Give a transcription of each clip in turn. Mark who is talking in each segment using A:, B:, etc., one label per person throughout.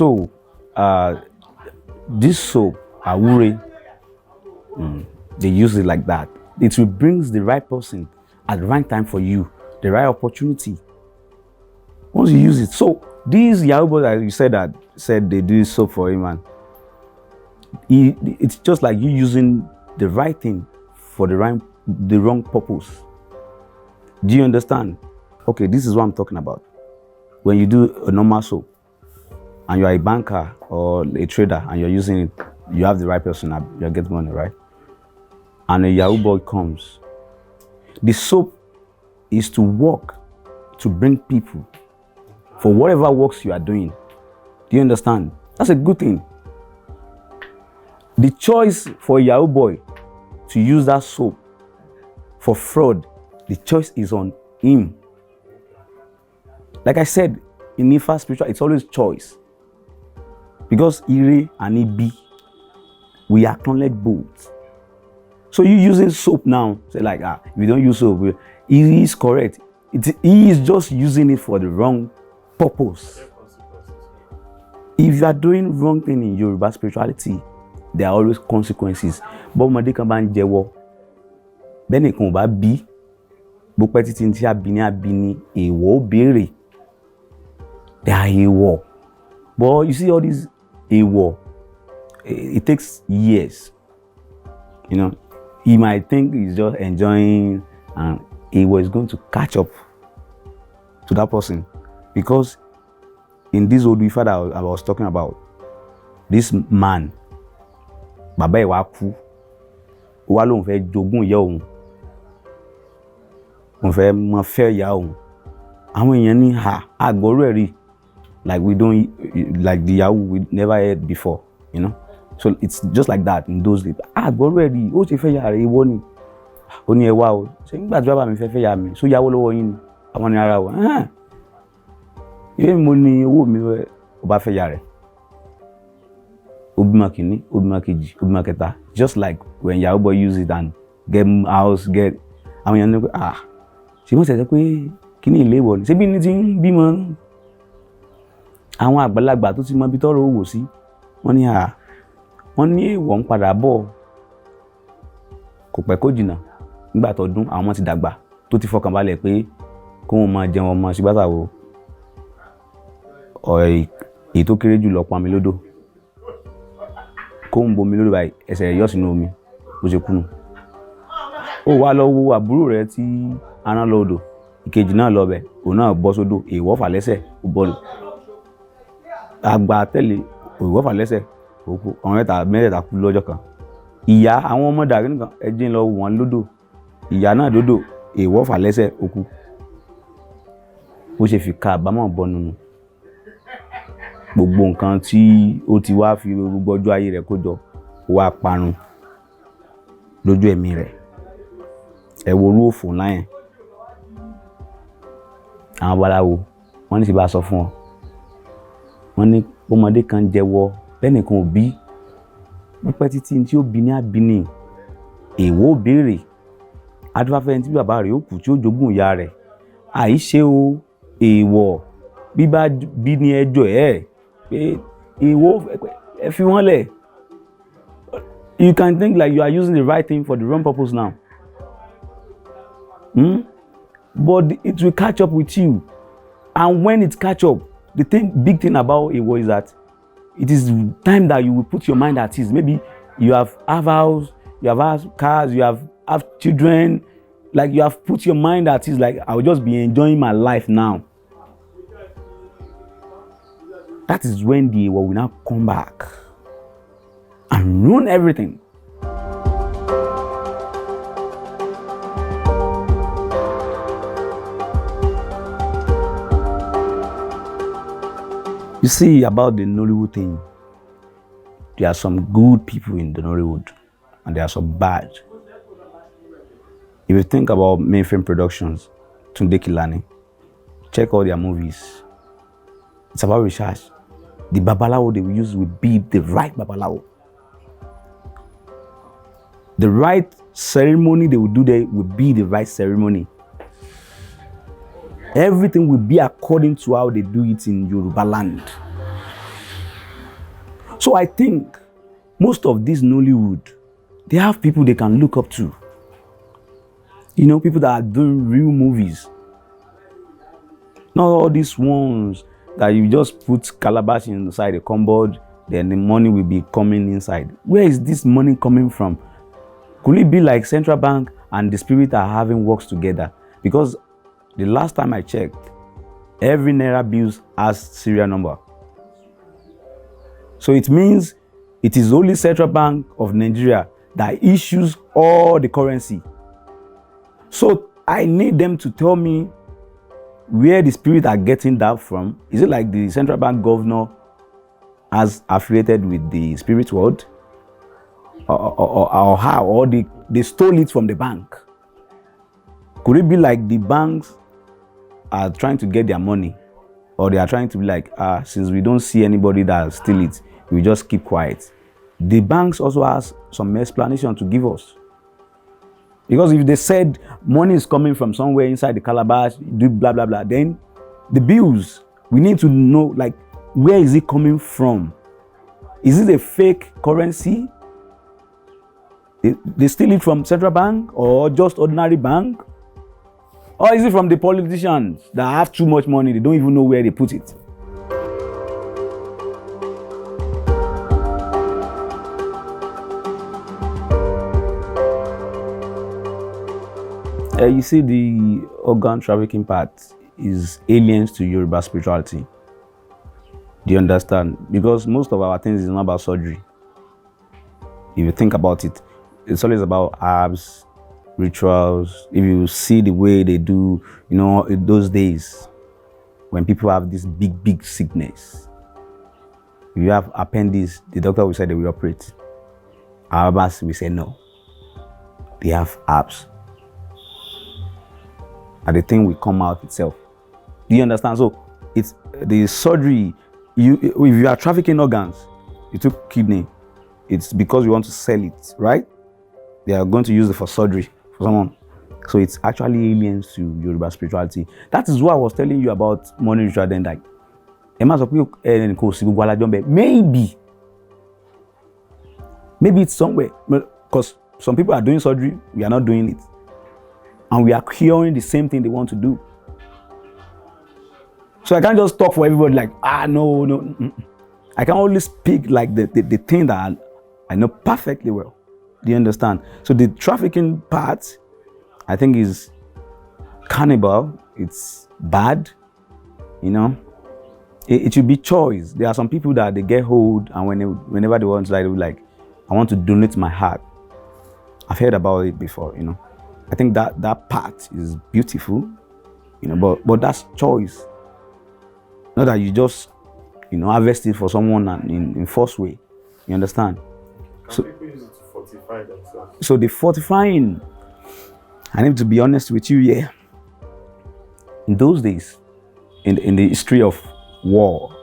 A: So, this soap, Awure, they use it like that. It will bring the right person at the right time for you, the right opportunity. Once you use it. So, these Yoruba that you said they do soap for him, man. It's just like you using the right thing for the wrong purpose. Do you understand? Okay, this is what I'm talking about. When you do a normal soap and you are a banker or a trader and you're using it, you have the right person, you get money, right? And a Yahoo boy comes. The soap is to work to bring people for whatever works you are doing. Do you understand? That's a good thing. The choice for a Yahoo boy to use that soap for fraud, the choice is on him. Like I said, in Ifa spiritual, it's always choice. Because Ire and Ibi, we acknowledge both. So you using soap now, say like, if you don't use soap, it is correct. He is just using it for the wrong purpose. If you are doing wrong thing in Yoruba spirituality, there are always consequences. But ọmọdé kan bá ń jẹ́wọ́, bẹ́ẹ̀ nìkan ò bá bí, bó pẹ́ títí tí abini èèwọ̀ ó béèrè. They are èèwọ̀. But you see all these èèwọ̀, it takes years. You know, he might think he's just enjoying, and èèwọ̀ is going to catch up to that person. Because in this old Ifa that I was talking about, this man, bàbá ẹ̀ wá kú, ó wá lóun fẹ́ jogún ìyá òun, òun fẹ́ mọ fẹ́ ìyá òun. Àwọn èèyàn ní àgbọ̀rú ẹ̀ rí, like we don't, like the Yahoo we never heard before, you know. So it's just like that in those days. Àgbọ̀rú ẹ̀ rí, ó ṣe fẹ́ ìyá rẹ̀ ìwọ ni, ó ní ẹ wá o, ṣé nígbà tí bàbá mi fẹ́ fẹ́ ìyá mi, ṣó yáwó lọ́wọ́ yín ni, àwọn ní ara o, ìwé mi mo ní owó mi ó bá fẹ́ ìyá rẹ̀. Obima kini, obima kejì, obima kẹta. Just like when Yahoo boy use it and get house, get. Àwọn èèyàn ní pé ṣé wọ́n ṣẹ̀ṣẹ̀ pé kíní ilé ìwọ ni. Ṣé bí ní ti ń bímọ àwọn àgbàlagbà tó ti mọ ibi tọ́rọ̀ owó sí. Wọ́n ní èèwọ̀ ń padà bọ̀. Kò pẹ́ kó jìnnà. Nígbà tọdún àwọn ọmọ ti dàgbà tó ti fọkàn balẹ̀ pé kó wọn máa jẹun ọmọ ṣùgbọ́n wo. Èyí tó kéré jù lọ pọn mi lódò. Kó ń bomi lórí báyìí ẹsẹ̀ rẹ̀ yọ̀ sínú omi bó ṣe kú nù. Ó wá lọ wo àbúrò rẹ̀ tí aràn lọ odò, ìkejì náà lọ bẹ̀, òun náà bọ́ sódò, èèwọ̀ fà lẹ́sẹ̀ ó bọ́ọ̀lù. Àgbà tẹ̀lé èèwọ̀ fà lẹ́sẹ̀ ó kú. Àwọn mẹ́tẹ̀ẹ̀ta kú lọ́jọ́ kan. Ìyá àwọn ọmọ dàrí nìkan ẹjẹ́ ń lọ wọ́n lódò. Ìyá náà dódò, èèwọ̀ fà lẹ́sẹ̀ ó kú. Ó ṣe fi ká àbámọ̀ bọ́ nínú gbogbo nǹkan tí ó ti wá fi gbogbo ọjọ́ ayé rẹ̀ kó jọ wá parun lójú ẹ̀mí rẹ̀. Ẹ wo orú òfò ńlá yẹn. Àwọn babaláwo wọ́n ní sì bá sọ fún ọ. Wọ́n ní ọmọdé kan jẹ́wọ́ lẹ́nìkan ò bí. Pípẹ́ títí tí ó bí ní àbíní èèwọ̀ ó béèrè. Adúfáfẹ́ tí bàbá rẹ̀ ó kú tí ó jogún ìyá rẹ̀. Àìṣe o èèwọ̀ bíbá bí ní ẹjọ́ ẹ̀. Pé èèwọ̀ ẹ fi wọ́n lẹ̀. You can think like you are using the right thing for the wrong purpose now. But it will catch up with you. And when it catch up, the big thing about èèwọ̀ is that it is time that you will put your mind at ease. Maybe you have house, you have cars, you have children. Like you have put your mind at ease. Like I will just be enjoying my life now. That is when the èèwọ̀ will now come back and ruin everything. You see about the Nollywood thing, there are some good people in the Nollywood and there are some bad. If you think about mainframe productions, Tunde Kilani, check all their movies. It's about research. The babalawo they will use will be the right babalawo. The right ceremony they will do there will be the right ceremony. Everything will be according to how they do it in Yoruba land. So I think most of this Nollywood, they have people they can look up to. You know, people that are doing real movies. Not all these ones that you just put calabash inside a cupboard, then the money will be coming inside. Where is this money coming from? Could it be like central bank and the spirit are having works together? Because the last time I checked, every Naira bills has serial number. So it means it is only Central Bank of Nigeria that issues all the currency. So I need them to tell me where the spirit are getting that from. Is it like the central bank governor has affiliated with the spirit world? Or how? Or they stole it from the bank? Could it be like the banks are trying to get their money? Or they are trying to be like, since we don't see anybody that steal it, we just keep quiet. The banks also has some explanation to give us. Because if they said money is coming from somewhere inside the calabash, do blah, blah, blah, then the bills, we need to know, like, where is it coming from? Is it a fake currency? They steal it from central bank or just ordinary bank? Or is it from the politicians that have too much money, they don't even know where they put it? You see, the organ trafficking part is aliens to Yoruba spirituality. Do you understand? Because most of our things is not about surgery. If you think about it, it's always about herbs, rituals. If you see the way they do, you know, in those days, when people have this big sickness, if you have appendix, the doctor will say they will operate. Ours will say no. They have herbs. And the thing will come out itself. Do you understand? So it's the surgery. If you are trafficking organs, you took kidney, it's because you want to sell it, right? They are going to use it for surgery for someone. So it's actually aliens to Yoruba spirituality. That is what I was telling you about money ritual then. Like, maybe it's somewhere, because some people are doing surgery, we are not doing it. And we are hearing the same thing they want to do. So I can't just talk for everybody like, no. I can only speak like the thing that I know perfectly well. Do you understand? So the trafficking part, I think, is cannibal. It's bad, you know. It should be choice. There are some people that they get hold, and whenever they want to, like, they will like, I want to donate my heart. I've heard about it before, you know. I think that part is beautiful, you know, but that's choice. Not that you just, you know, harvest it for someone in force way. You understand?
B: So people use it to fortify themselves.
A: So the fortifying, I need to be honest with you, yeah. In those days, in the history of war,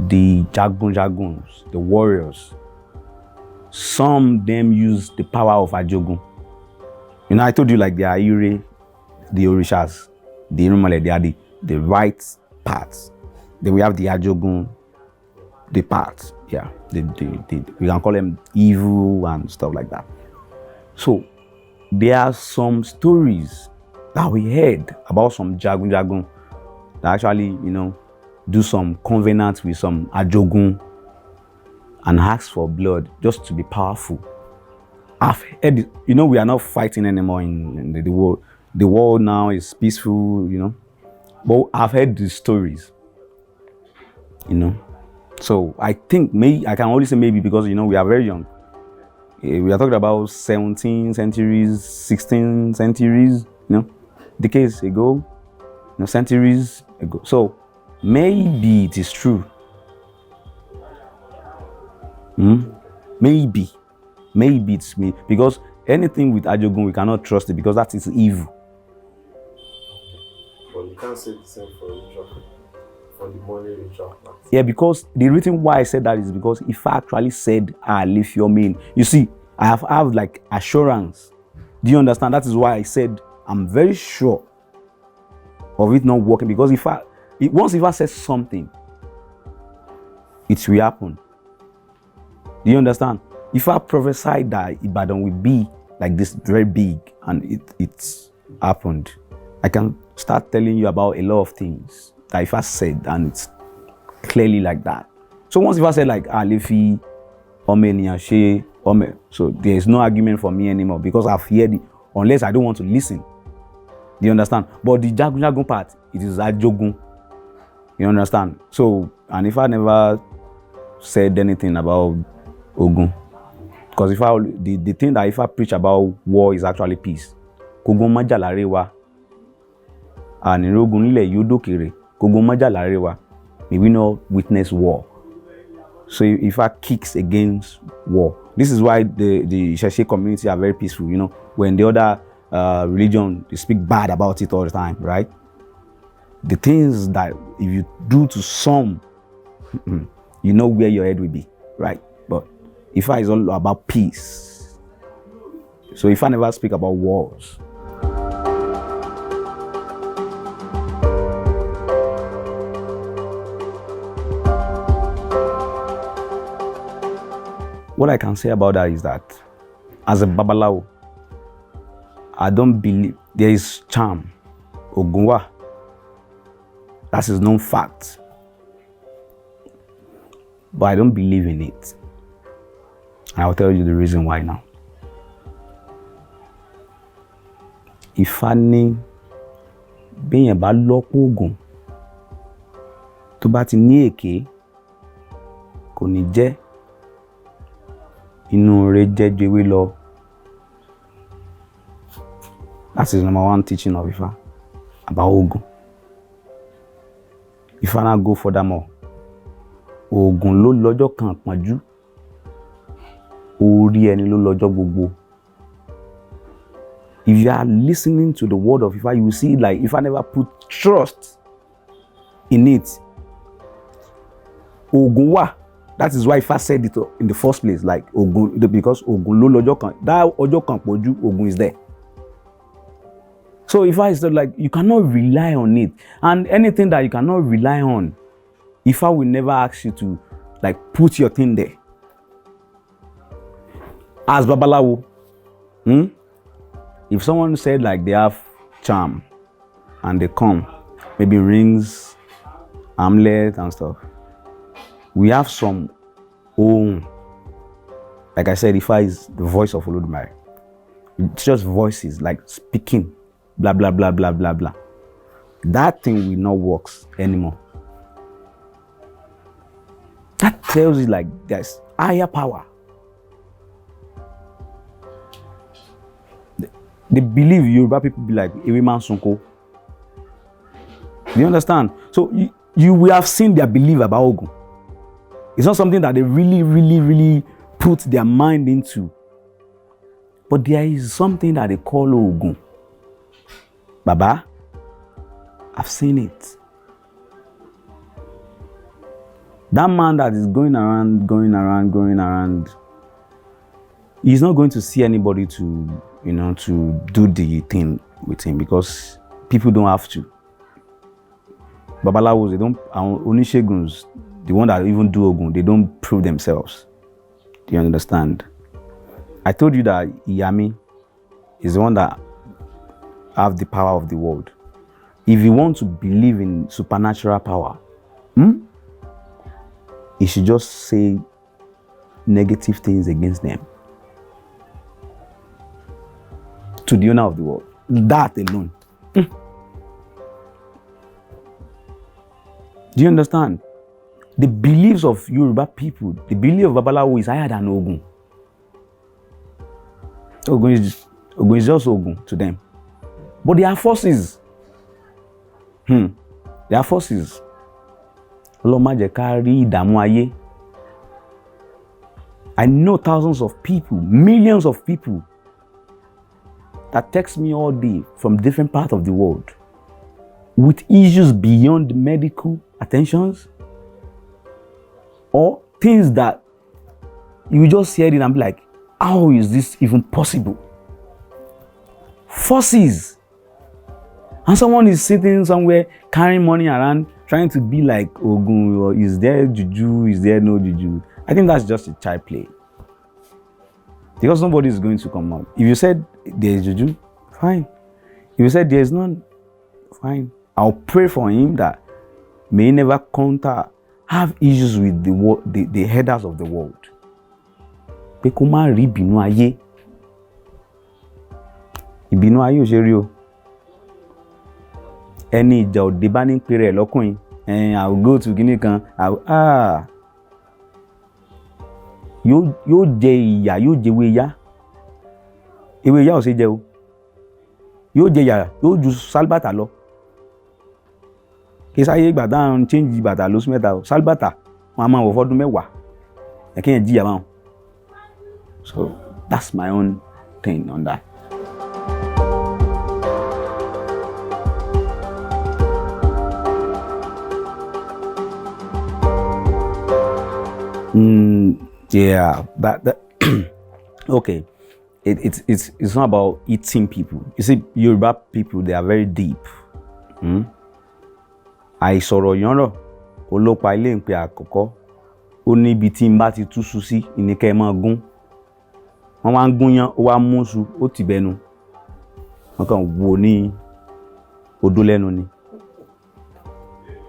A: the jaguns, the warriors, some them use the power of Ajogun. You know, I told you like the Aire, the Orishas, the Irumale, they are the right parts. Then we have the Ajogun, the parts. Yeah, we can call them evil and stuff like that. So there are some stories that we heard about some Jagun that actually, you know, do some covenants with some Ajogun and ask for blood just to be powerful. I've heard it, you know, we are not fighting anymore in the world. The world now is peaceful, you know. But I've heard these stories, you know. So I think I can only say maybe because, you know, we are very young. We are talking about 17 centuries, 16 centuries, you know, decades ago, you know, centuries ago. So maybe it is true. Maybe it's me, because anything with Ajogun we cannot trust it because that is evil.
B: But you can't say the same for the money ritual.
A: Yeah, because the reason why I said that is because if I actually said leave your mean, you see, I have like assurance. Do you understand? That is why I said I'm very sure of it not working, because once I says something, it will happen. Do you understand? If I prophesy that Ibadan will be like this, very big, and it's happened, I can start telling you about a lot of things that if I said, and it's clearly like that. So once if I said like Alifi, Ome, so there is no argument for me anymore because I've heard it, unless I don't want to listen. Do you understand? But the Jagun part, it is Ajogun. You understand? So, and if I never said anything about Ogun, because if the thing that if I preach about war is actually peace. Kogun majalare wa, and in Ogun nile yodokere, Kogun majalare wa, may we not witness war. So if I kicks against war, this is why the Sheshe community are very peaceful. You know, when the other religion, they speak bad about it all the time, right? The things that if you do to some, you know where your head will be, right? But Ifa is all about peace. So Ifa never speak about wars. What I can say about that is that as a Babalawo, I don't believe there is charm. Ogunwa. That's his known fact. But I don't believe in it. And I'll tell you the reason why now. Ifá ní béèyàn bá lọ́pọ̀ ògùn tó bá ti ní èké kò ní jẹ́ inú rẹ̀ jẹ́ ju ewé lọ. That is number one teaching of Ifá about Ogun. Ifá now go furthermore. Ogun ló lọ́jọ́ kan pọ́njú. Orí ẹni ló lọ́jọ́ gbogbo. If you are listening to the word of Ifá, you will see like Ifá never put trust in it. Ogun wa. That is why Ifá said it in the first place, like Ogun, because Ogun ló lọ́jọ́ kan. That ọjọ́ kan pọ́njú, Ogun is there. So Ifá is like, you cannot rely on it. And anything that you cannot rely on, Ifá will never ask you to like put your thing there. As Babalawo, if someone said like they have charm and they come, maybe rings, amulet and stuff, we have some own. Like I said, Ifá is the voice of Olodumare. It's just voices like speaking, blah, blah, blah, blah, blah, blah. That thing will not work anymore. That tells you like there's higher power. They believe Yoruba people be like every man sunko. You understand? So you will have seen their belief about Ogun. It's not something that they really put their mind into. But there is something that they call Ogun. Baba, I've seen it. That man that is going around, he's not going to see anybody to, to do the thing with him because people don't have to. Babalawos, they don't, Onisheguns, the one that even do Ogun, they don't prove themselves. Do you understand? I told you that Iyami is the one that have the power of the world. If you want to believe in supernatural power, you should just say negative things against them. To the owner of the world. That alone. Do you understand? The beliefs of Yoruba people, the belief of Babalawo is higher than Ogun. Ogun is just Ogun to them. But they are forces. They are forces. I know thousands of people, millions of people that text me all day from different parts of the world with issues beyond medical attentions or things that you just hear it and be like, how is this even possible? Forces. And someone is sitting somewhere carrying money around, trying to be like Ogun, or is there juju, is there no juju? I think that's just a child play. Because nobody is going to come out. If you said there is juju, fine. If you said there is none, fine. I'll pray for him that may he never have issues with the headers of the world. Pé kó má rí ìbínú ayé. Ìbínú ayé ò ṣe rí o. Ẹni ìjà òde bá ní pé rẹ̀ lọ́kùnrin. I will go to Guinea kan. Yóò jẹ ìyà, yóò jẹ ewé ìyà. Ewé ìyà ò ṣe jẹ o. Yóò jẹ ìyà, yóò ju sálbàtà lọ. Kì í sáyé ìgbà dáhùn change bàtà lóṣù mẹ́ta o. Sálbàtà wọn a máa wọ̀ fọ́dún mẹ́wàá. Ẹ̀kẹ́ yẹn jìyà báwọn. So that's my own thing on that. Yeah, that okay. It's not about eating people. You see, Yoruba people, they are very deep. Àìsọ̀rọ̀ yànrọ̀ olópa ilé ń pe àkọ́kọ́ ó ní ibi tí n bá ti túṣu sí ìníkẹ́ máa gún wọ́n wá ń gún yán ó wá múṣu ó ti bẹnu wọ́n kàn wò ní odó lẹ́nu ni.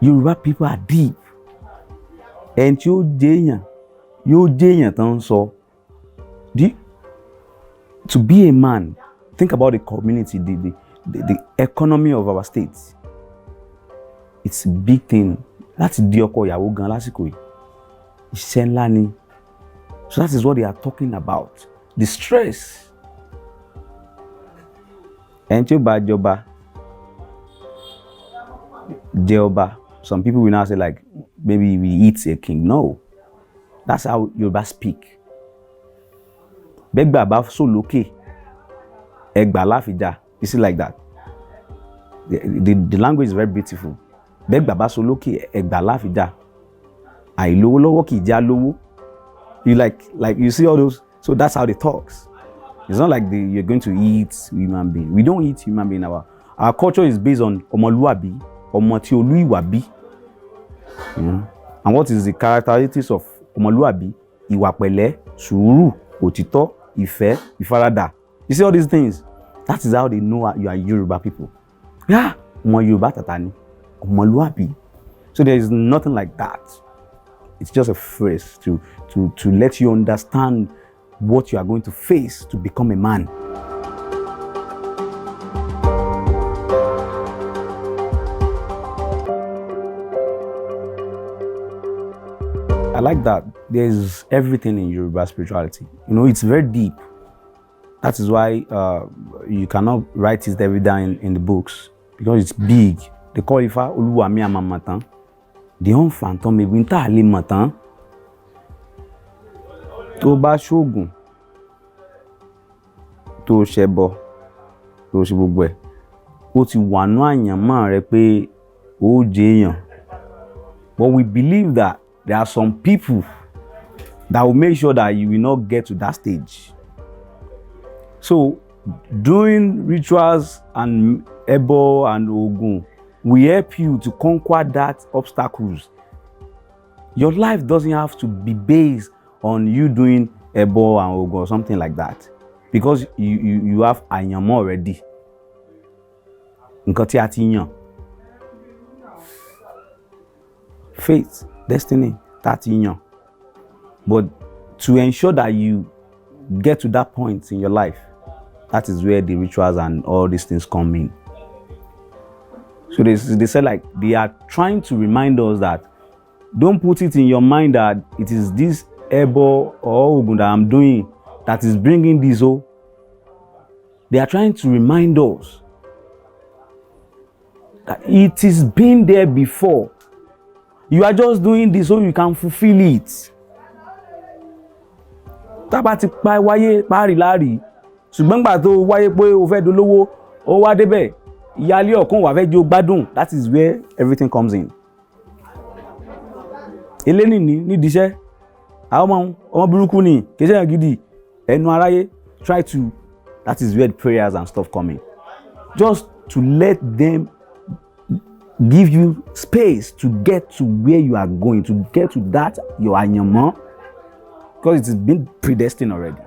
A: Yoruba people are deep. Ẹni tí ó jẹ́ èèyàn tán sọ. To be a man, think about the community, the economy of our state. It's a big thing. Láti di ọkọ ìyàwó gan lásìkò yìí. Iṣẹ́ ńlá ni. So that is what they are talking about. The stress. Ẹni tí ó bá jọba jẹ ọba. Some people will now say like, maybe we eat a king. No. That's how Yoruba speak. Bẹ́gbà bá sọ lókè, ẹgbà láfìjà. You see like that. The language is very beautiful. Bẹ́gbà bá sọ lókè, ẹgbà láfìjà. Àìlówó lọ́wọ́ kì í já lówó. You like you see all those. So that's how they talks. It's not like you're going to eat human being. We don't eat human being. Our culture is based on ọmọlúwàbí, ọmọ tí olú ìwà bí. And what is the characteristics of ọmọlúwàbí? Ìwà pẹ̀lẹ́, sùúrù, òtítọ́, ìfẹ́, ìfaradà. You see all these things? That is how they know you are Yoruba people. Yeah, ọmọ Yoruba tàtà ni, ọmọlúwàbí. So there is nothing like that. It's just a phrase to let you understand what you are going to face to become a man. I like that. There's everything in Yoruba spirituality. You know, it's very deep. That is why you cannot write it every day in the books, because it's big. They call it Oluwo mi amamatan. The own phantom ebi nta ale matan. Tó bá ṣoògùn, tó ṣẹbọ, tó ṣe gbogbo ẹ̀, ó ti wà nú àyànmọ́ rẹ pé ó jẹ́ èèyàn. But we believe that there are some people that will make sure that you will not get to that stage. So, doing rituals and Ebo and Ogun will help you to conquer that obstacles. Your life doesn't have to be based on you doing Ebo and Ogun or something like that, because you have Àyànmọ́ already. Nǹkan tí a ti yàn. Faith, destiny, tá ti yàn. But to ensure that you get to that point in your life, that is where the rituals and all these things come in. So they say like they are trying to remind us that don't put it in your mind that it is this Ebo or Ogun that I'm doing that is bringing this. Oh, they are trying to remind us that it is been there before. You are just doing this so you can fulfill it. Tábà ti pa wáyé párí lárí, ṣùgbọ́n gbà tó wáyé pé o fẹ́ dolówó, ó wá débẹ̀, ìyálé ọ̀kan wà fẹ́ jẹ́ o gbádùn. That is where everything comes in. Eléni nídìí iṣẹ́, àwọn ọmọ burúkú ni, kì í ṣe èèyàn gidi, ẹnu aráyé, try to, that is where the prayers and stuff come in. Just to let them give you space to get to where you are going, to get to that your anyama, because it has been predestined already.